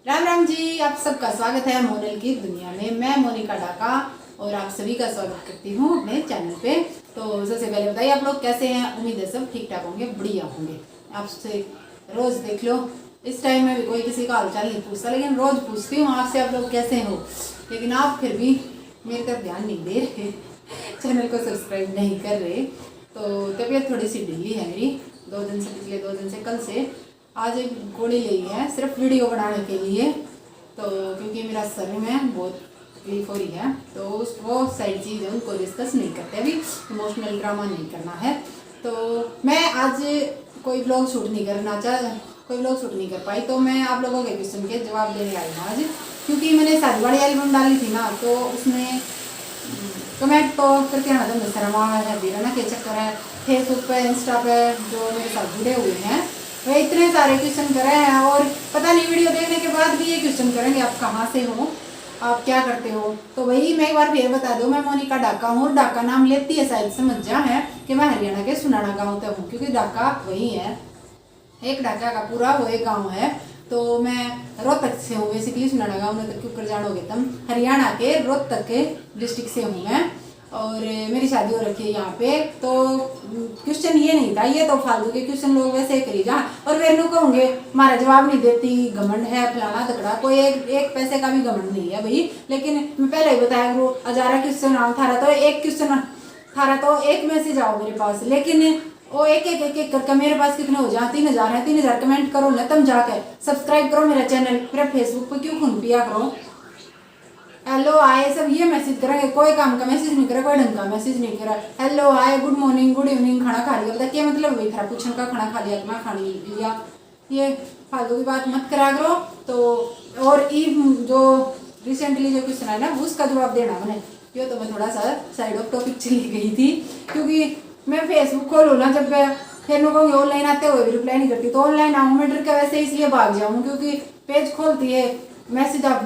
राम राम जी, आप सबका स्वागत है मोनल की दुनिया में। मैं मोनिका डाका और आप सभी का स्वागत करती हूँ अपने चैनल पे। तो सबसे पहले बताइए आप लोग कैसे हैं। उम्मीद है सब ठीक ठाक होंगे, बढ़िया होंगे। आपसे रोज देख लो, इस टाइम में भी कोई किसी का हालचाल नहीं पूछता, लेकिन रोज पूछती हूँ आपसे आप लोग कैसे हो, लेकिन आप फिर भी मेरी तरफ ध्यान नहीं दे रहे, चैनल को सब्सक्राइब नहीं कर रहे। तो तबीयत थोड़ी सी ढीली है मेरी, 2 दिन से, पिछले 2 दिन से, कल से आज एक गोली ली है सिर्फ वीडियो बनाने के लिए। तो क्योंकि मेरा सर में बहुत तकलीफ हो रही है, तो उस वो सारी चीज़ है उनको डिस्कस नहीं करते, अभी इमोशनल ड्रामा नहीं करना है। तो मैं आज कोई ब्लॉग शूट नहीं कर पाई, तो मैं आप लोगों के क्वेश्चन के जवाब देने आई हूँ आज। क्योंकि मैंने शादी वाली एल्बम डाली थी ना, तो उसमें कमेंट तो करते हैं ना, शर्मा है बीराना के चक्कर है, फेसबुक पे इंस्टा पे जो मेरे साथ जुड़े हुए हैं वे इतने सारे क्वेश्चन कर रहे हैं, और पता नहीं वीडियो देखने के बाद भी ये क्वेश्चन करेंगे आप कहाँ से हो, आप क्या करते हो। तो वही मैं एक बार फिर बता दूं, मैं मोनिका डाका हूँ, और डाका नाम लेती है शायद समझ जा है कि मैं हरियाणा के सुनाना गाँव से हूँ, क्योंकि डाका वही है, एक डाका का पूरा वो एक गाँव है। तो मैं रोहतक से हूँ बेसिकली, सुनाना गाँव में तक क्यों जानोगे तुम, हरियाणा के रोहतक के डिस्ट्रिक्ट से हूँ मैं, और मेरी शादी हो रखी है यहाँ पे। तो क्वेश्चन ये नहीं था, ये तो फालतू के क्वेश्चन लोग वैसे करी जा, और वे नु कहोगे हमारा जवाब नहीं देती, घमंड है फलाना तकड़ा, कोई एक पैसे का भी घमंड नहीं है भाई। लेकिन मैं पहले ही बताया वो 1000 क्वेश्चन थारा तो एक क्वेश्चन थारा तो एक मैसेज आओ मेरे पास, लेकिन वो एक करके मेरे पास कितने हो जाए, 3000 है, 3000 कमेंट करो ना, तुम जाकर सब्सक्राइब करो मेरा चैनल, मेरा फेसबुक पे क्यों खून पिया करो, हेलो हाय सब ये मैसेज करेंगे, कोई काम का मैसेज नहीं करा, कोई ढंग का मैसेज नहीं करा, hello hi good morning good evening खाना खा लिया, बता क्या मतलब वही था पूछने का, खाना खा लिया मैं खाना लिया, ये फालतू की बात मत करा करो। तो और ईव जो रिसेंटली जो क्वेश्चन है ना, उसका जवाब देना मैंने, ये तो मैं थोड़ा सा साइड ऑफ टॉपिक चली गई थी, क्योंकि मैं फेसबुक खोलूँ ना जब फिर मैं कहूँगी ऑनलाइन आते हुए भी रिप्लाई नहीं करती, तो ऑनलाइन आऊँ मैं डर के वैसे इसलिए भाग जाऊँ, क्योंकि पेज खोलती है मैसेज आप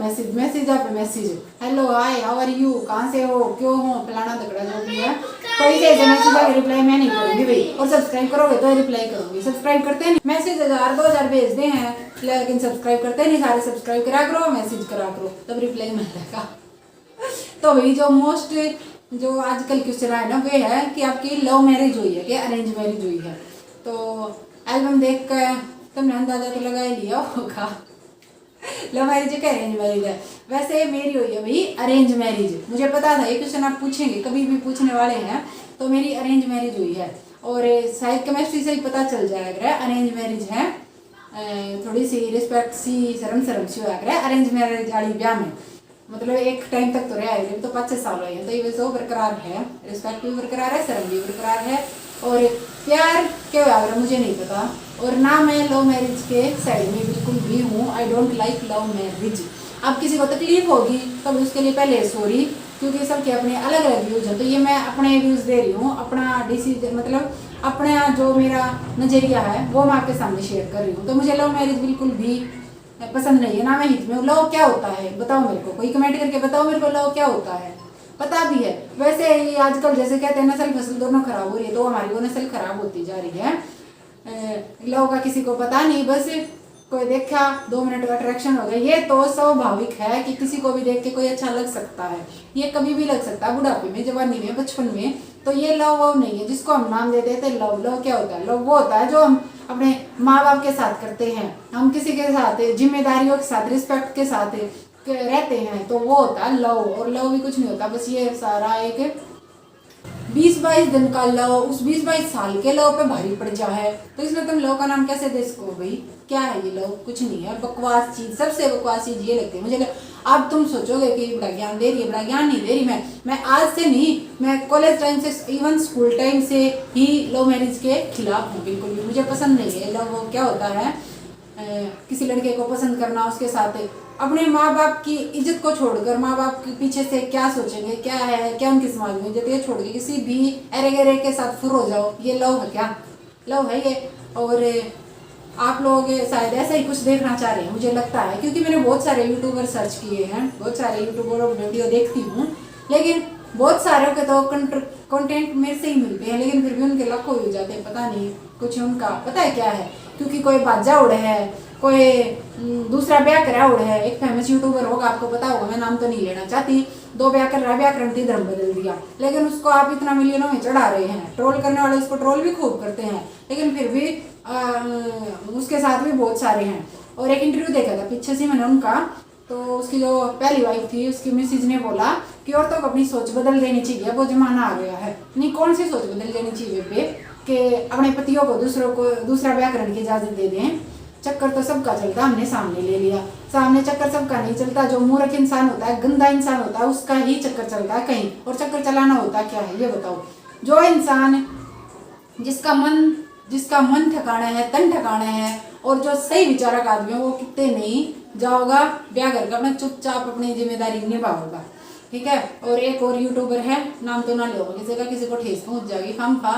message, hello hi how are you, कहाँ से हो, क्यों हो, फलाना तगड़ा जो भी है, कोई से ऐसे मैसेज का रिप्लाई मैं नहीं करूँगी भाई, और सब्सक्राइब करोगे तो रिप्लाई करूँगी। सब्सक्राइब करते हैं मैसेज 1000-2000 भेजते हैं, लेकिन सब्सक्राइब करते नहीं सारे, सब्सक्राइब करा करो मैसेज करा करो तब रिप्लाई मिलेगा। तो भाई जो मोस्ट जो आजकल क्वेश्चन है ना, वे है कि आपकी लव मैरिज हुई है कि अरेंज मैरिज हुई है। तो एल्बम देख कर तुमने अंदाजा तो लगा ही लिया होगा लव मैरिज है क्या अरेंज मैरिज है। वैसे मेरी हुई है भाई अरेंज मैरिज, मुझे पता था ये क्वेश्चन आप पूछेंगे, कभी भी पूछने वाले हैं, तो मेरी अरेंज मैरिज हुई है, और शायद केमिस्ट्री से ही पता चल जाएगा अरेंज मैरिज है। थोड़ी सी रिस्पेक्ट सी शर्म सी हो है अरेंज मैरिज वाली ब्याह में, मतलब एक टाइम तक तो रहा है, तो 5-6 साल हुए हैं, तो ये वैसे बरकरार है, रिस्पेक्ट भी बरकरार है, शर्म भी बरकरार है, और प्यार क्या हुआ मुझे नहीं पता, और ना मैं लव मैरिज के साइड में बिल्कुल भी हूँ। I don't like love marriage. अब किसी को तकलीफ होगी तो उसके लिए पहले सॉरी, क्योंकि सबके अपने अलग अलग व्यूज हैं, तो ये मैं अपने व्यूज दे रही हूँ, अपना डिसीजन मतलब अपना जो मेरा नज़रिया है वो मैं आपके सामने शेयर कर रही हूँ। तो मुझे लव मैरिज बिल्कुल भी पसंद नहीं है, ना मैं हित में। लव क्या होता है बताओ मेरे को, कोई कमेंट करके बताओ मेरे को लव क्या होता है, पता भी है। वैसे ही आजकल जैसे कहते हैं नस्ल फसल दोनों खराब हो रही है, तो हमारी वो नस्ल खराब होती जा रही है। लव का किसी को पता नहीं, बस कोई देखा 2 मिनट का अट्रैक्शन हो गया, ये तो स्वाभाविक है कि किसी को भी देख के कोई अच्छा लग सकता है, ये कभी भी लग सकता है, बुढ़ापे में, जवानी में, बचपन में, तो ये लव वव नहीं है जिसको हम नाम देते थे लव। लव क्या होता है, लव वो होता है जो हम अपने माँ बाप के साथ करते हैं, हम किसी के साथ जिम्मेदारियों के साथ रिस्पेक्ट के साथ रहते हैं, तो वो होता है लव। और लव भी कुछ नहीं होता, बस ये सारा एक 20-22 दिन का लव, उस 20-22 साल के लव पे भारी पड़ जा है, तो इसमें तुम लव का नाम कैसे दे सको भाई, क्या है ये लव, कुछ नहीं है, बकवास चीज, सबसे बकवास चीज ये लगती है मुझे। अब तुम सोचोगे कि बड़ा ज्ञान दे रही है, बड़ा ज्ञान नहीं दे रही, मैं आज से नहीं, मैं कॉलेज टाइम से, इवन स्कूल टाइम से ही लव मैरिज के खिलाफ हूँ, बिल्कुल भी मुझे पसंद नहीं है। लव वो क्या होता है, किसी लड़के को पसंद करना, उसके साथ अपने माँ बाप की इज्जत को छोड़कर, माँ बाप के पीछे से क्या सोचेंगे, क्या है, क्या उनकी समाज में इज्जत, ये छोड़ के किसी भी अरे गरे के साथ फुर हो जाओ, ये लव है क्या, लव है ये। और आप लोग शायद ऐसा ही कुछ देखना चाह रहे हैं मुझे लगता है, क्योंकि मैंने बहुत सारे यूट्यूबर सर्च किए हैं, बहुत सारे यूट्यूबर वीडियो देखती हूँ, लेकिन बहुत सारे के तो कंटेंट मेरे से ही मिलते हैं, लेकिन फिर भी उनके लाखों हो जाते हैं, पता नहीं कुछ उनका पता है क्या है, क्योंकि कोई बाजा उड़े है, कोई दूसरा ब्याह करा हुआ है, एक फेमस यूट्यूबर होगा, आपको पता होगा, मैं नाम तो नहीं लेना चाहती, 2 ब्याह कर रहा है, व्याकरण थी धर्म बदल दिया, लेकिन उसको आप इतना मिलियनों में चढ़ा रहे हैं। ट्रोल करने वाले उसको ट्रोल भी खूब करते हैं, लेकिन फिर भी उसके साथ भी बहुत सारे हैं। और एक इंटरव्यू देखा था पीछे से मैंने उनका, तो उसकी जो पहली वाइफ थी उसकी मिसेज ने बोला कि औरतों को अपनी सोच बदल देनी चाहिए, वो जमाना आ गया है। नहीं, कौन सी सोच बदल देनी चाहिए बे कि अपने पतियों को दूसरा ब्याह करने की इजाजत दे दें। चक्कर तो सबका चलता, हमने सामने ले लिया, सामने चक्कर सबका नहीं चलता। जो मूर्ख इंसान होता है, गंदा इंसान होता है, उसका ही चक्कर चलता है कहीं, और चक्कर चलाना होता क्या है ये बताओ। जो इंसान जिसका मन ठिकाना है, तन ठिकाना है, और जो सही विचारक आदमी है, वो कितने नहीं जाओगा ब्याह करके अपना चुपचाप अपनी जिम्मेदारी निभाओगा, ठीक है। और एक और यूट्यूबर है, नाम तो ना लो किसी को ठेस पहुंच जाएगी, हम खा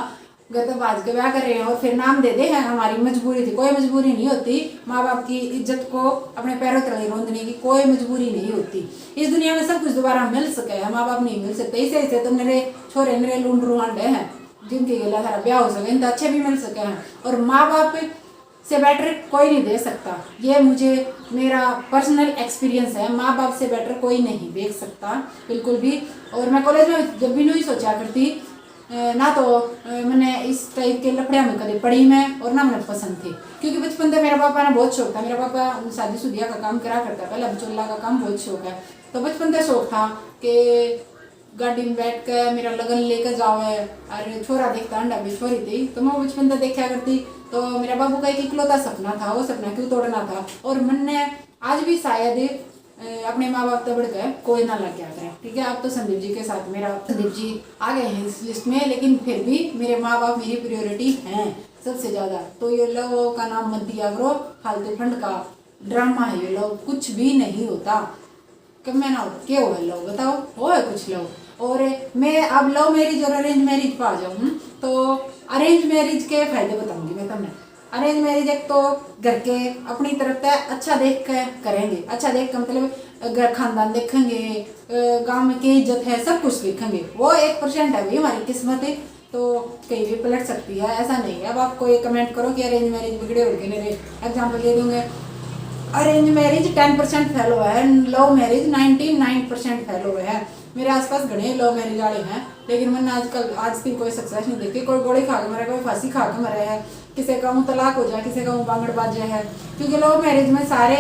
गतबाज के ब्याह कर रहे हैं और फिर नाम दे दे हैं हमारी मजबूरी थी। कोई मजबूरी नहीं होती, माँ बाप की इज्जत को अपने पैरों तले रोंदने की कोई मजबूरी नहीं होती। इस दुनिया में सब कुछ दोबारा मिल सके है, माँ बाप नहीं मिल सकते। ऐसे तो मेरे छोरे मेरे लूंडरू अंडे हैं जिनके गला सारा ब्याह हो सके, इन अच्छे भी मिल सके हैं, और माँ बाप से बेटर कोई नहीं दे सकता। ये मेरा पर्सनल एक्सपीरियंस है, माँ बाप से बेटर कोई नहीं देख सकता बिल्कुल भी। और मैं कॉलेज में जब भी नहीं सोचा करती ना, तो मैंने इस टाइप के लफड़िया में कभी पढ़ी मैं, और ना मैंने पसंद थी, क्योंकि बचपन से मेरा पापा ने बहुत शौक था। मेरा पापा शादी-शुदिया का काम करा करता, पहले बिचौला का काम बहुत शौक है, तो बचपन से शौक था कि गाड़ी में बैठ कर मेरा लगन लेकर जाओ है। और छोरा देखता अंडा भी छोरी थी, तो मैं बचपन से देखा करती। तो मेरा बाबू का एक इकलौता सपना था, वो सपना क्यों तोड़ना था। और मन ने आज भी शायद अपने माँ बाप तबड़ कर कोई ना लग गया करें, ठीक है। अब तो संदीप जी के साथ मेरा संदीप जी आ गए हैं इस लिस्ट में, लेकिन फिर भी मेरे माँ बाप मेरी प्रायोरिटी हैं सबसे ज़्यादा। तो ये लव का नाम मत दिया करो, फालतू फंड का ड्रामा है ये लव, कुछ भी नहीं होता। कब मैं ना होता क्या हुआ लव, बताओ हो है कुछ लव। और मैं अब लव मैरिज और अरेंज मैरिज पर आ जाऊँ, तो अरेंज मैरिज के फायदे बताऊंगी मैं तुम्हें। अरेंज मैरिज एक तो घर के अपनी तरफ से अच्छा देख कर करेंगे, अच्छा देख कर मतलब घर खानदान देखेंगे, गांव में की इज्जत है, सब कुछ देखेंगे। वो 1% है भाई हमारी किस्मत है, तो कहीं भी पलट सकती है, ऐसा नहीं है। अब आप कोई कमेंट करो कि अरेंज मैरिज बिगड़े हो गए, मेरे एग्जाम्पल दे दूंगे। अरेंज मैरिज 10% फैल हुआ है, लव मैरिज 99% फैल हुआ है। मेरे आसपास घने लव मैरिज वाले हैं, लेकिन मैंने आज तक कोई सक्सेस नहीं देखी। कोई गोली खा के मरा, कोई फांसी खा के मरा है, किसी का मुँह तलाक हो जाए, किसी का मुँह बांगड़ बाजे है। क्योंकि लव मैरिज में सारे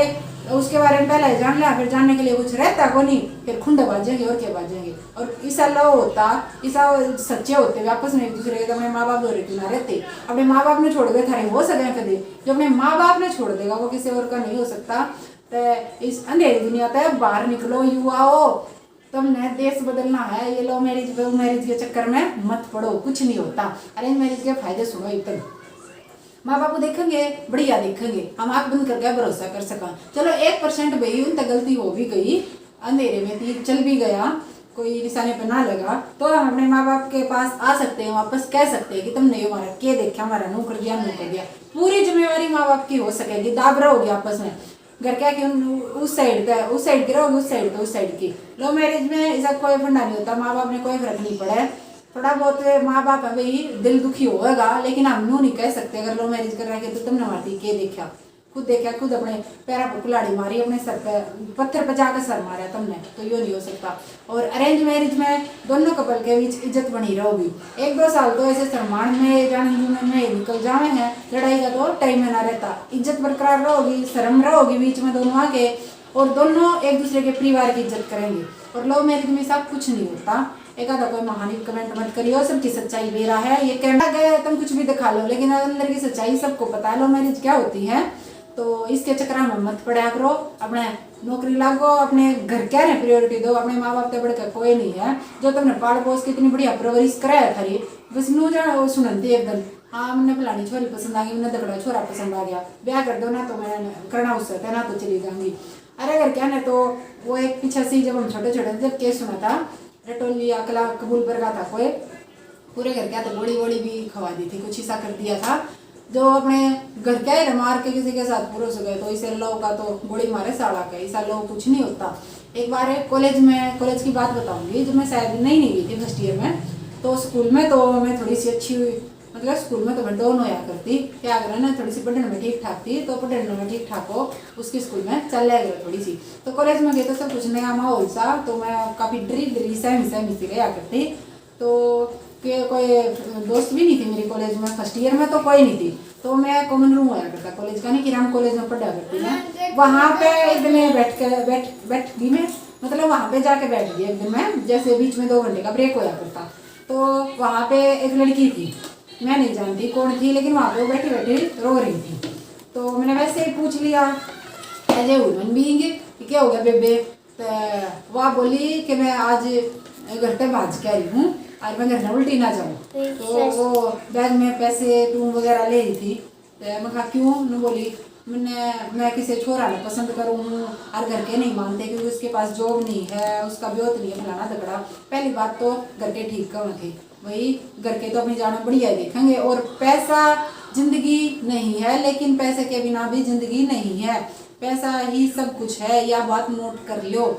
उसके बारे में पहले जान लिया, फिर जानने के लिए कुछ रहता को नहीं, फिर खुंडे बाजेंगे और क्या बाजेंगे। और ऐसा लव होता, ऐसा सच्चे होते हुए आपस में एक दूसरे के, अपने माँ बाप दो रहते ना रहते, अपने माँ बाप ने छोड़ गए थारे हो सके कदे, जो अपने माँ बाप ने छोड़ देगा वो किसी और का नहीं हो सकता। तो इस अंधेरी दुनिया तक बाहर निकलो युवाओ, तुमने देश बदलना है। ये लव मैरिज लव मैरिज के चक्कर में मत पड़ो, कुछ नहीं होता। अरेंज मैरिज के फायदे सुनो एकदम। माँ बाप देखेंगे, बढ़िया देखेंगे, हम आँख बंद करके भरोसा कर सका। चलो 1% भाई उन तक गलती हो भी गई, अंधेरे में थी, चल भी गया, कोई निशाने पे ना लगा, तो हम अपने माँ बाप के पास आ सकते हैं, वापस कह सकते हैं कि तुमने हमारा क्या देखा, हमारा नू कर दिया, नू कर दिया। पूरी जिम्मेवारी माँ बाप की हो सकेगी, दाब रहोगी आपस में। घर क्या कि उस साइड की रहोगे, उस साइड की। लव मैरिज में ऐसा कोई फंडा नहीं होता, माँ बाप ने कोई फर्क नहीं पड़ा है। थोड़ा बहुत माँ बाप है भाई दिल दुखी होगा, लेकिन हम नू नहीं कह सकते अगर लव मैरिज कर रहे हैं तो तुमने हमारी के देखा, खुद अपने पैरा पर कुल्हाड़ी मारी, अपने सर पे पत्थर पर जाकर सर मारा तुमने, तो यो नहीं हो सकता। और अरेंज मैरिज में दोनों कपल के बीच इज्जत बनी रहेगी। 1-2 साल तो ऐसे सम्मान में जान में निकल जावे हैं, लड़ाई का तो टाइम में ना रहता, इज्जत बरकरार रहोगी, शर्म रहोगी बीच में दोनों आके, और दोनों एक दूसरे के परिवार की इज्जत करेंगे। और लव मैरिज में सब कुछ नहीं होता। एक आधा कोई महानी कमेंट मत करियो, सबकी सच्चाई दे रहा है, ये कहना गया तुम कुछ भी दिखा लो, लेकिन अंदर की सच्चाई सबको पता है लव मैरिज क्या होती है। तो इसके चक्कर में मत पड़ा करो, अपने नौकरी लागो, अपने घर क्या है प्रायोरिटी दो, अपने माँ बाप से बढ़कर कोई नहीं है। जो तुमने पाल पोस की इतनी बढ़िया परवरिश कराया थारी, बस नू जाना वो सुनती एकदम, हाँ मैंने फलानी छोरी पसंद आ गई, मैंने दगड़ा छोरा पसंद आ गया, ब्याह कर दो ना तो मैं करना उससे था ना तो चली जाऊंगी। अरे अगर क्या ना तो वो एक पीछे से जब हम छोटे छोटे जब केस सुना था, रटोली अकला कबूल पर था कोई, पूरे घर क्या तो गोली वोली भी खवा दी थी, कुछ ऐसा कर दिया था। जो अपने घर क्या है मार के किसी के साथ पुरुष हो गए, तो इसे लो का तो गोली मारे साड़ा का, ऐसा लो कुछ नहीं होता। एक बार कॉलेज की बात बताऊंगी, जब मैं शायद नहीं गई थी फर्स्ट ईयर में, तो स्कूल में तो मैं थोड़ी सी अच्छी मतलब स्कूल में तो मैं डाउन होया करती, क्या करें ना थोड़ी सी पढ़ने में ठीक ठाक थी, तो पढ़ने में ठीक ठाक हो उसकी स्कूल में चल जाएगा थोड़ी सी। तो कॉलेज में गए तो सब कुछ नया माहौल सा, तो मैं काफ़ी डरी सहमी सी गया करती। तो कोई दोस्त भी नहीं थी मेरी कॉलेज में, फर्स्ट ईयर में तो कोई नहीं थी। तो मैं कॉमन रूम होया करता कॉलेज का, नहीं कि राम कॉलेज में पढ़ा करती मैं। वहाँ पे एक दिन मैं बैठ गई मैं, मतलब वहाँ पे जाके बैठ गई एक दिन मैं, जैसे बीच में 2 घंटे का ब्रेक होया करता। तो वहाँ पे एक लड़की थी, मैं नहीं जानती कौन थी, लेकिन वहाँ पे वो बैठी बैठी रो रही थी। तो मैंने वैसे ही पूछ लिया एज ए वुमन बीइंग कि क्या हो गया बेबे। तो वह बोली कि मैं आज घर पे भाज के आई हूँ और मैं घर में उल्टी ना जाऊँ। तो वो बैग में पैसे टूम वगैरह ले रही थी। तो मैं कहा क्यों, न बोली मैं किसी छोरा ना पसंद करूँ हूँ और घर के नहीं मानते क्योंकि उसके पास जॉब नहीं है, उसका ब्योत नहीं है, फलाना तगड़ा। पहली बात तो घर के ठीक कम थे, वही घर के तो अपनी जाना बढ़िया देखेंगे। और पैसा जिंदगी नहीं है, लेकिन पैसे के बिना भी जिंदगी नहीं है, पैसा ही सब कुछ है, या बात नोट कर लो।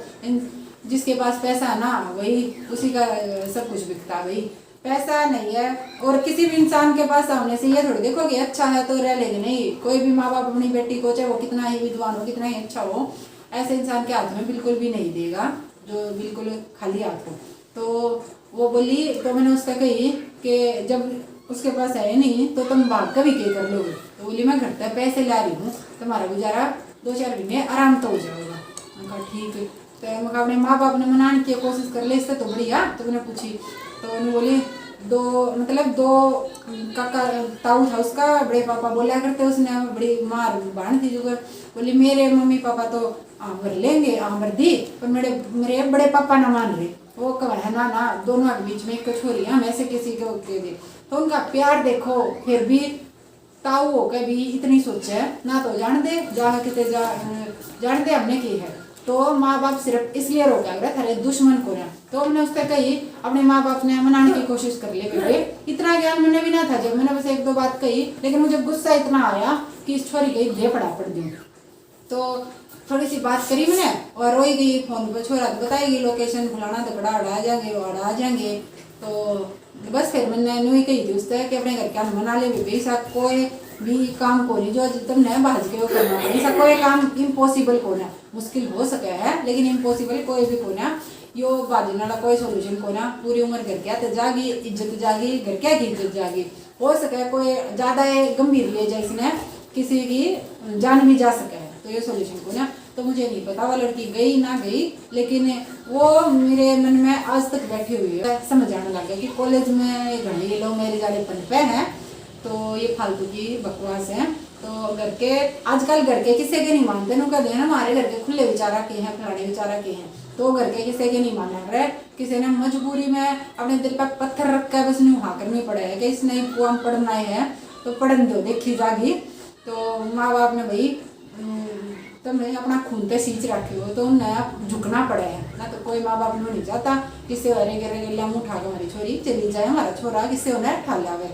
जिसके पास पैसा है ना वही उसी का सब कुछ बिकता, वही पैसा नहीं है। और किसी भी इंसान के पास सामने से ये थोड़ी देखो कि अच्छा है तो रह लेंगे, नहीं। कोई भी माँ बाप अपनी बेटी को, चाहे वो कितना ही विद्वान हो, कितना ही अच्छा हो, ऐसे इंसान के हाथ में बिल्कुल भी नहीं देगा जो बिल्कुल खाली हाथ हो। तो वो बोली, तो मैंने उसका कही कि जब उसके पास है नहीं तो तुम भाग कभी क्या कर लोगे। तो बोली मैं घर तक पैसे ला रही हूँ, तुम्हारा गुजारा 2-4 महीने आराम तो हो जाएगा। मैंने कहा ठीक है। तो मैं अपने माँ बाप ने मनाने की कोशिश कर ले, इससे तो बढ़िया। तो मैंने पूछी तो उन्होंने बोली दो काका ताऊ था उसका, बड़े पापा बोला करते, उसने बड़ी मार बाण थी जो बोली मेरे मम्मी पापा तो भर लेंगे भर दी, पर मेरे बड़े पापा ना मान रहे। वो कहा है ना दोनों के बीच में एक छोरी हम ऐसे किसी को दे दे। तो उनका प्यार देखो, फिर भी ताऊ हो के भी इतनी सोचे ना, तो जान दे जान दे हमने की है। तो माँ बाप सिर्फ इसलिए रोका गया थारे दुश्मन को ना। तो हमने उससे कही, अपने माँ बाप ने मनाने की कोशिश कर ली बेबे, इतना ज्ञान मैंने भी ना था जब मैंने बस 1-2 बात कही, लेकिन मुझे गुस्सा इतना आया कि इस छोरी के दे पड़ा पड़ दी। तो थोड़ी सी बात करी मैंने और रोई गई फोन पर, छोरा तो बताएगी लोकेशन फलाना तकड़ा अड़ा जाएंगे वो अड़ा जाएंगे। तो बस फिर मैंने न्यू ही कही थी उससे कि अपने घर का मना ले बेबी, सा कोई भी काम को नहीं जो तुमने भाज के वो करना, ऐसा कोई काम इम्पॉसिबल को ना, मुश्किल हो सके है लेकिन इम्पॉसिबल कोई भी को ना, यो भाजने वाला कोई सोल्यूशन को ना। पूरी उम्र घर क्या तो जागी, इज्जत जागी, घर क्या की इज्जत जागी, हो सके कोई ज़्यादा गंभीर ले जाए इसने किसी की जान भी जा सके, तो ये सोल्यूशन को ना। तो मुझे नहीं पता वो लड़की गई ना गई, लेकिन वो मेरे मन में आज तक बैठी हुई है। समझ आने लग गया कि कॉलेज में घड़ी लोग मेरे जाने पनपे हैं, तो ये फालतू की बकवास है। तो घर के आजकल घर के किसी के नहीं मानते, नु कहते हैं ना हमारे घर के खुले विचारा के हैं, फलाने विचारा के हैं, तो घर के किसी के नहीं माना रहे। किसी ने मजबूरी में अपने दिल पर पत्थर रख कर बस नुहा करनी पड़े है कि इसने कुआं पढ़ना है तो पढ़न दो, देखी जागी। तो माँ बाप ने भाई तुमने अपना खून पे सींच रखे हो तो उन्हें झुकना पड़ा है ना। तो कोई माँ बाप नहीं चाहता किससे मुँह उठा के हमारी छोरी चली जाए, हमारा छोरा किससे उन्हें ठा लावे।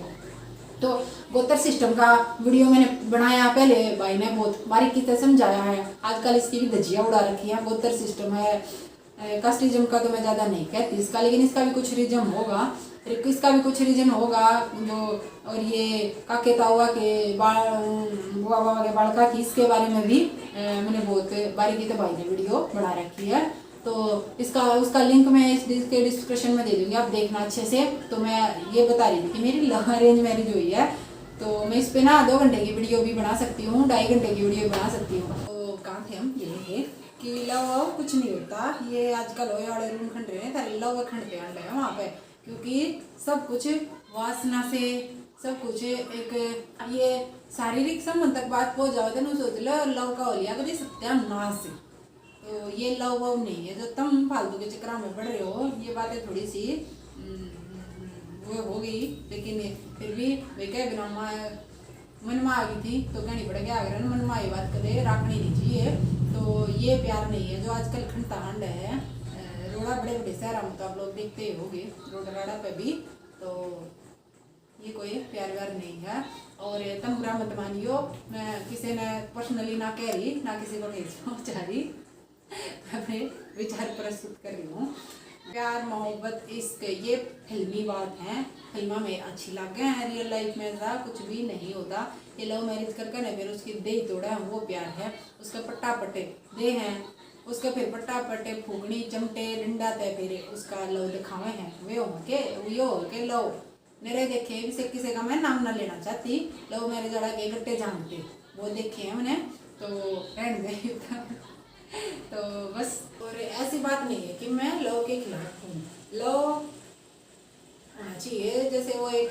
तो गोत्र सिस्टम का वीडियो मैंने बनाया, पहले भाई ने बहुत बारीकी से समझाया है। आजकल इसकी भी धज्जियाँ उड़ा रखी है। गोत्र सिस्टम है, कास्टिज्म का तो मैं ज़्यादा नहीं कहती इसका, लेकिन इसका भी कुछ रीजन होगा, जो। और ये काके तावा के बुआ बाबा के बालका की, इसके बारे में भी मैंने बहुत बारीकी से भाई ने वीडियो बना रखी है। तो उसका लिंक मैं इसके डिस्क्रिप्शन में दे दूँगी, आप देखना अच्छे से। तो मैं ये बता रही थी कि मेरी लव अरेंज मैरिज हुई है, तो मैं इस पर ना 2 घंटे की वीडियो भी बना सकती हूँ, 2.5 घंटे की वीडियो बना सकती हूँ। तो कहाँ थे हम, ये थे कि लव कुछ नहीं होता, ये आजकल हो वाले रूम खंड रहे हैं, लव खंड पे अंड है वहाँ पे, क्योंकि सब कुछ वासना से, सब कुछ एक ये शारीरिक संबंध तक बात पहुँच जाओ तो सोच लो लव का हो लिया कभी सत्यानाश से। तो ये लव वव नहीं है जो तुम फालतू के चक्कर में पड़ रहे हो। ये बातें थोड़ी सी वो हो गई, लेकिन फिर भी वे कह बिना मन में आ गई थी तो कहनी पड़ गया, अगर मन में ये बात कदे रखनी नहीं चाहिए। तो ये प्यार नहीं है जो आजकल खंडता खंड है रोड़ा बड़े बड़े शहरों में, तो आप लोग देखते ही होंगे रोड राड़ा पे भी। तो ये कोई प्यार व्यार नहीं है। और तुम बुरा मत मानियो, मैं किसी ने पर्सनली ना कह रही ना किसी को नहीं पहुँचा रही, अपने विचार प्रस्तुत कर रही हूँ। प्यार मोहब्बत इश्क ये फिल्मी बात है, फिल्मा में अच्छी लगे हैं, रियल लाइफ में ऐसा कुछ भी नहीं होता। ये लव मैरिज करके ना फिर उसकी देह तोड़ा है वो प्यार है, उसका पट्टा पट्टे दे हैं, उसका फिर पट्टा पट्टे फूकनी चमटे डंडा तय फिर उसका लव दिखावे हैं वे हो के लव मेरे देखे भी किसी का मैं नाम ना लेना चाहती, लव मैरिज वाला के गट्टे जानते वो देखे हैं मैंने तो रहने दे तो बस। और ऐसी बात नहीं है कि मैं लव के खिलाफ हूँ, लव होना चाहिए। जैसे वो एक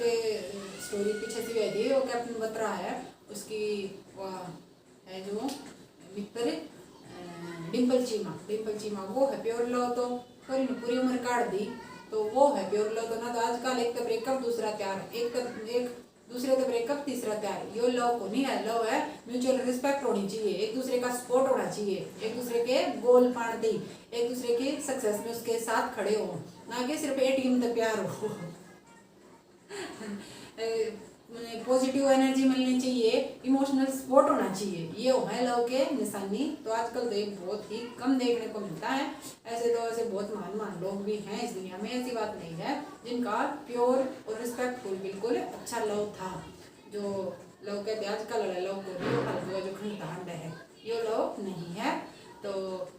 स्टोरी पीछे से भी थी, वो कैप्टन बत्रा है उसकी वो है जो मित्र डिम्पल चीमा वो है प्योर लव। तो पूरी उम्र काट दी तो वो है प्योर लव। तो ना तो आजकल एक तो ब्रेकअप दूसरा प्यार, एक दूसरे तो ब्रेकअप तीसरा प्यार, यो लव को नहीं है। लव है म्यूचुअल रिस्पेक्ट होनी चाहिए, एक दूसरे का सपोर्ट होना चाहिए, एक दूसरे के गोल पार्टी, एक दूसरे की सक्सेस में उसके साथ खड़े हो, ना कि सिर्फ एटीएम तक प्यार हो। पॉजिटिव एनर्जी मिलनी चाहिए, इमोशनल सपोर्ट होना चाहिए, ये है लव के निशानी। तो आजकल तो ये बहुत ही कम देखने को मिलता है। ऐसे तो ऐसे बहुत महान लोग भी हैं इस दुनिया में, ऐसी बात नहीं है, जिनका प्योर और रिस्पेक्टफुल बिल्कुल अच्छा लव था। जो लव कहते आजकल लव को जो खंड है ये लव नहीं है। तो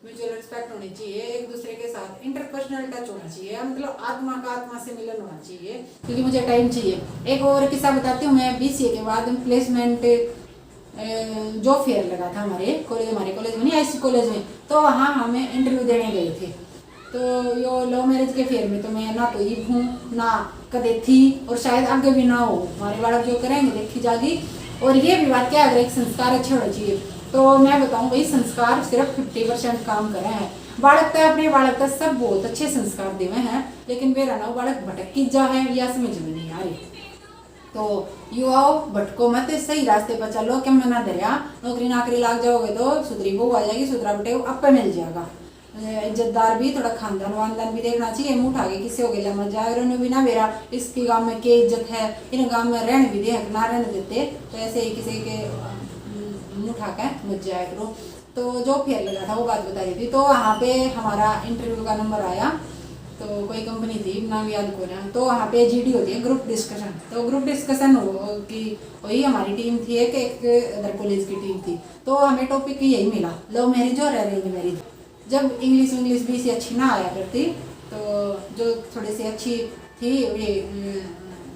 म्यूचुअल रिस्पेक्ट होनी चाहिए, एक दूसरे के साथ इंटरपर्सनल टच होना चाहिए, मतलब आत्मा का आत्मा से मिलन होना चाहिए। क्योंकि मुझे टाइम चाहिए। एक और किस्सा बताती हूँ मैं। बीसीए के बाद प्लेसमेंट जॉब फेयर लगा था हमारे कॉलेज में नहीं IC कॉलेज में, तो वहाँ हमें इंटरव्यू देने गए थे। तो यो लव मैरिज के फेयर में तो मैं ना तो ये हूँ ना कदे थी और शायद आगे भी ना हो। हमारे बालक जो करेंगे देखी जाएगी। और ये भी बात क्या, अगर एक संस्कार अच्छे होने चाहिए तो मैं बताऊं भाई संस्कार सिर्फ 50% काम करे हैं। बालक तो अपने बालक का सब बहुत अच्छे संस्कार देवे हैं, लेकिन मेरा ना बालक भटक की जा है या समझ में नहीं आ रही। तो युवाओं भटको मत, सही रास्ते पर चलो। क्या मना दरिया नौकरी नाकरी लाग जाओगे तो सुधरी बहू आ जाएगी, सुधरा बेटे अब मिल जाएगा। इज्जतदार भी थोड़ा खानदान वानदान भी देखना चाहिए। मुँह उठा के किसी हो गया मजा है भी ना मेरा इसके गाँव में के इज्जत है, इन गाँव में रहने भी दे ना रहने देते, तो ऐसे ही किसी के मुँह उठा के मच जाया करो। तो जो फेयर लगा था वो बात बता रही थी। तो वहाँ पे हमारा इंटरव्यू का नंबर आया, तो कोई कंपनी थी नाम याद को ना, तो वहाँ पे GD होती है ग्रुप डिस्कशन। तो ग्रुप डिस्कशन हो कि वही हमारी टीम थी, एक अदर कॉलेज की टीम थी। तो हमें टॉपिक यही मिला, लव मैरिज और अरेंज मैरिज। जब इंग्लिश भी से अच्छी ना आया करती, तो जो थोड़ी सी अच्छी थी वे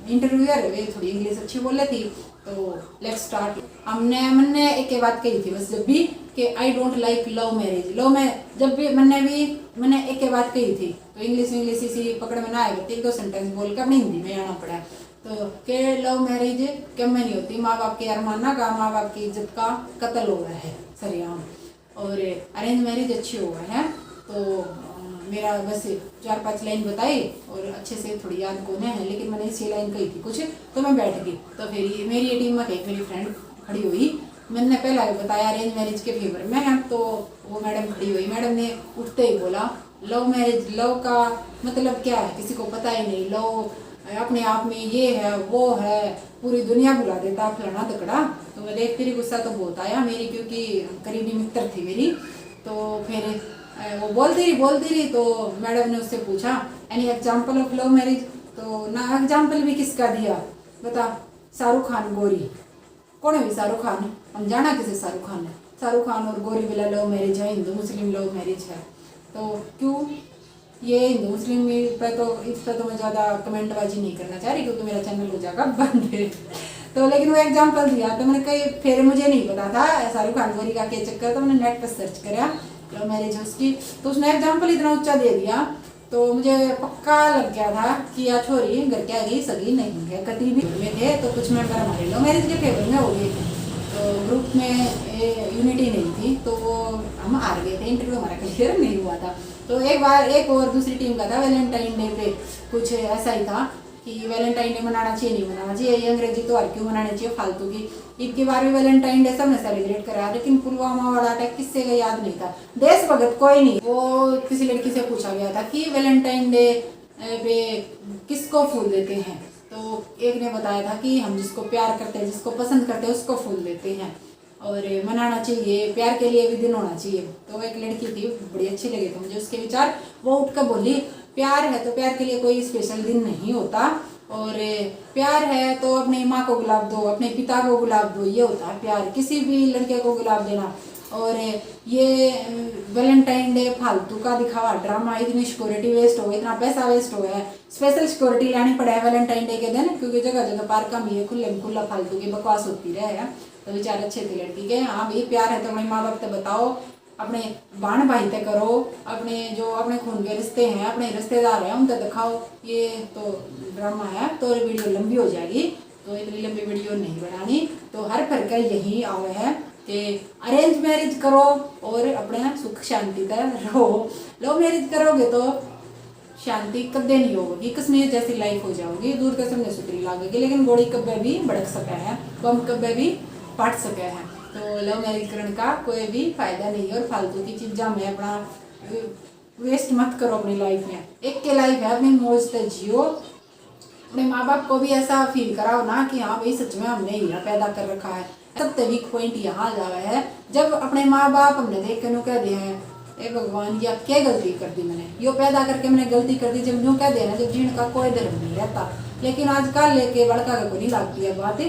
इंटरव्यूअर वे थोड़ी इंग्लिश अच्छी बोले थी। तो लेट्स स्टार्ट। मैंने एक बात कही थी बस, जब भी कि I don't like love marriage. Love में जब भी मैंने एक बात कही थी, तो इंग्लिश इसी पकड़ में ना आएगा, 1-2 सेंटेंस बोल कर अपनी हिंदी में आना पड़ा। तो के लव मैरिज क्यों में नहीं होती, माँ बाप के अरमाना का, माँ बाप की इज्जत का कत्ल हो रहा है सरेआम, और अरेंज मैरिज अच्छी हो गई है। तो मेरा बस 4-5 लाइन बताई और अच्छे से थोड़ी याद कोने है, लेकिन मैंने 6 लाइन कही थी कुछ, तो मैं बैठ गई। तो फिर मेरी टीम में एक मेरी फ्रेंड खड़ी हुई, मैंने पहला बताया अरेंज मैरिज के फेवर में है, तो वो मैडम खड़ी हुई। मैडम ने उठते ही बोला लव मैरिज, लव का मतलब क्या है किसी को पता ही नहीं, लव अपने आप में ये है वो है, पूरी दुनिया बुला देता फलाना तकड़ा। तो मैं देखती रही, गुस्सा तो बहुत आया मेरी, क्योंकि करीबी मित्र थी मेरी। तो फिर वो बोलती रही। तो मैडम ने उससे पूछा any example of love marriage, तो ना एग्जाम्पल भी किसका दिया बता, शाहरुख खान गोरी, कौन है भी शाहरुख खान, हम जाना किसे शाहरुख खान है, शाहरुख खान और गोरी वाला लव मैरिज है, हिंदू मुस्लिम लव मैरिज है। तो क्यों ये हिंदू मुस्लिम पे तो इस पर तो मैं ज़्यादा कमेंटबाजी नहीं करना चाह रही, क्योंकि मेरा चैनल हो जाएगा बंद। तो लेकिन वो एग्जाम्पल दिया, तो मैंने कही फिर मुझे नहीं पता था शाहरुख खान गोरी का क्या चक्कर, तो मैंने नेट पर सर्च करा लव मैरिज है उसकी, तो उसने एग्जाम्पल इतना ऊंचा दे दिया, तो मुझे पक्का लग गया था कि या छोरी घर के आगे सगी नहीं है, कभी भी में थे। तो कुछ मेंबर हमारे लव मैरिज के फेवर में हो गए थे, तो ग्रुप में यूनिटी नहीं थी, तो वो हम हार गए थे, इंटरव्यू हमारा क्लियर नहीं हुआ था। तो एक बार एक और दूसरी टीम का था, वैलेंटाइन डे पे कुछ ऐसा ही था कि वैलेंटाइन डे मनाना चाहिए नहीं मनाना चाहिए, ये अंग्रेजी त्योहार क्यों मनाने चाहिए फालतू की। ईद की बार भी वैलेंटाइन डे सबने सेलिब्रेट करा, लेकिन पुलवामा वाला अटैक किससे का याद नहीं था, देशभक्त कोई नहीं। वो किसी लड़की से पूछा गया था कि वैलेंटाइन डे पे किसको फूल देते हैं, तो एक ने बताया था कि हम जिसको प्यार करते हैं, जिसको पसंद करते हैं उसको फूल देते हैं, और मनाना चाहिए, प्यार के लिए भी दिन होना चाहिए। तो एक लड़की थी, बड़ी अच्छी लगी थी मुझे उसके विचार। वो उठ कर बोली प्यार है तो प्यार के लिए कोई स्पेशल दिन नहीं होता, और प्यार है तो अपनी माँ को गुलाब दो, अपने पिता को गुलाब दो, ये होता है प्यार, किसी भी लड़के को गुलाब देना। और ये वैलेंटाइन डे फालतू का दिखावा ड्रामा, इतनी सिक्योरिटी वेस्ट हो, इतना पैसा वेस्ट हो है, स्पेशल सिक्योरिटी लानी पड़ा है वैलेंटाइन डे के दिन, क्योंकि जगह जगह पार्क में ये खुले में खुला फालतू की बकवास होती रहे। तो विचार अच्छे थे लड़की के। हाँ भाई प्यार है तो अपने माँ बाप से बताओ, अपने बहन भाई तक करो, अपने जो अपने खून के रिश्ते हैं, अपने रिश्तेदार हैं, उन तक दिखाओ। ये तो ड्रामा है तो वीडियो लंबी हो जाएगी, तो इतनी लंबी वीडियो नहीं बनानी। तो हर फर्क यही आवे है कि अरेंज मैरिज करो और अपने सुख शांति से रहो। लव मैरिज करोगे तो शांति कदे नहीं होगी, किसमें जैसी लाइफ हो जाओगी, दूर के सामने सुतरी लागेगी, लेकिन गोली कब्बे भी भड़क सके है, बम कब्बे भी फट सके हैं। तो लव मैरिज करने का कोई भी फायदा नहीं है, और फालतू की चीज़ा में अपना वेस्ट मत करो अपनी लाइफ में। एक के लाइफ है, अपनी मौज से जियो। अपने माँ बाप को भी ऐसा फील कराओ ना कि हाँ भाई सच में हमने यहाँ पैदा कर रखा है। सबसे वीक पॉइंट यहाँ जावा है, जब अपने माँ बाप हमने देख के नु कह दिए हैं ए भगवान या क्या गलती कर दी मैंने, यो पैदा करके मैंने गलती कर दी, जब यूँ कह देना जब जीण का कोई धर्म नहीं रहता। लेकिन आजकल लेके बड़का को नहीं लगती है बात,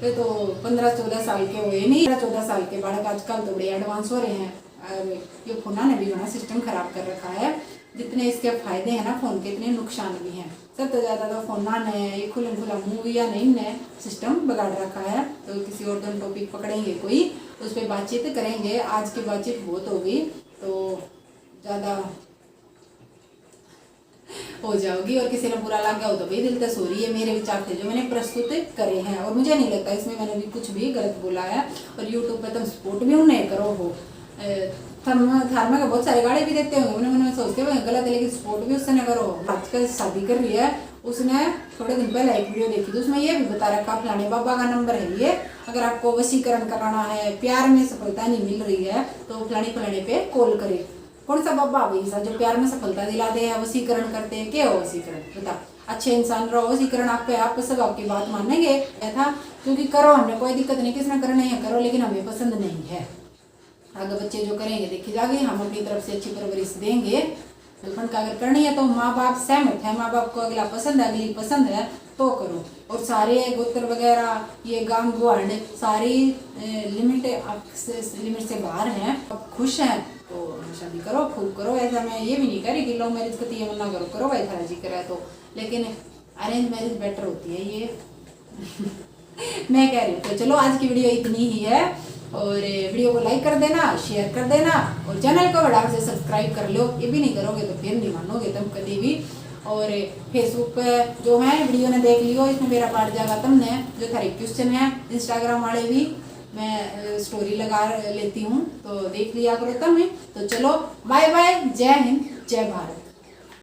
ये तो 15-14 साल के हुए नहीं, 14 साल के बालक आजकल तो बड़े एडवांस हो रहे हैं। और ये फोन ने भी बड़ा सिस्टम खराब कर रखा है, जितने इसके फायदे हैं ना फोन के, इतने नुकसान भी हैं। सबसे ज़्यादा तो फोन ने ये खुला मूवी या नहीं ने सिस्टम बिगाड़ रखा है। तो किसी और दिन टॉपिक पकड़ेंगे कोई, उस पर बातचीत करेंगे। आज की बातचीत बहुत हो गई तो ज़्यादा हो जाओगी, और किसी ने बुरा लग गया हो तो भाई दिल से सॉरी। ये मेरे विचार थे जो मैंने प्रस्तुत करे हैं, और मुझे नहीं लगता इसमें मैंने भी कुछ भी गलत बोला है। और यूट्यूब पे तुम सपोर्ट भी उन्हें करो हो, थार में बहुत सारे गाड़ी भी देते होंगे, मैंने सोचते हुए गलत है, लेकिन सपोर्ट भी उससे न करो। आजकल शादी कर रही है, उसने थोड़े दिन पहले एक वीडियो देखी थी, उसमें ये भी बता रखा फलाने बाबा का नंबर है ये, अगर आपको वशीकरण कराना है, प्यार में सफलता नहीं मिल रही है तो फलाने फलाने पे कॉल करे। कौन सा बाबा भाई सा जो प्यार में सफलता दिलाते हैं, वशीकरण करते हैं? क्या हो वशीकरण? बता, अच्छे इंसान रहो, वशीकरण आप पे आप सब आपकी बात मानेंगे था, क्योंकि करो, हमने कोई दिक्कत नहीं, किसने करना है करो, लेकिन हमें पसंद नहीं है। आगे बच्चे जो करेंगे देखी जाएगी, हम अपनी तरफ से अच्छी परवरिश देंगे। गर्लफ्रेंड का अगर करनी है तो माँ बाप सहमत है, माँ बाप को अगला पसंद है, अगली पसंद है तो करो। और सारे गोत्र वगैरह ये गांव गुआंढ सारी लिमिट से बाहर हैं, खुश हैं तो शादी करो, खूब करो। ऐसा मैं ये भी नहीं कह रही कि लव मैरिज करती है मना करो, करो भाई थारा जी करे तो, लेकिन अरेंज मैरिज बेटर होती है ये मैं कह रही हूँ। तो चलो आज की वीडियो इतनी ही है, और वीडियो को लाइक कर देना, शेयर कर देना, और चैनल को बड़ा से सब्सक्राइब कर लो। ये भी नहीं करोगे तो फिर नहीं मानोगे तुम कभी भी। और फेसबुक पे जो है वीडियो ने देख लियो, इसमें मेरा पार्ट जाएगा तुमने जो थारे क्वेश्चन है। इंस्टाग्राम वाले भी मैं स्टोरी लगा लेती हूँ, तो देख लिया करो तुम। तो चलो बाय बाय, जय हिंद, जय भारत।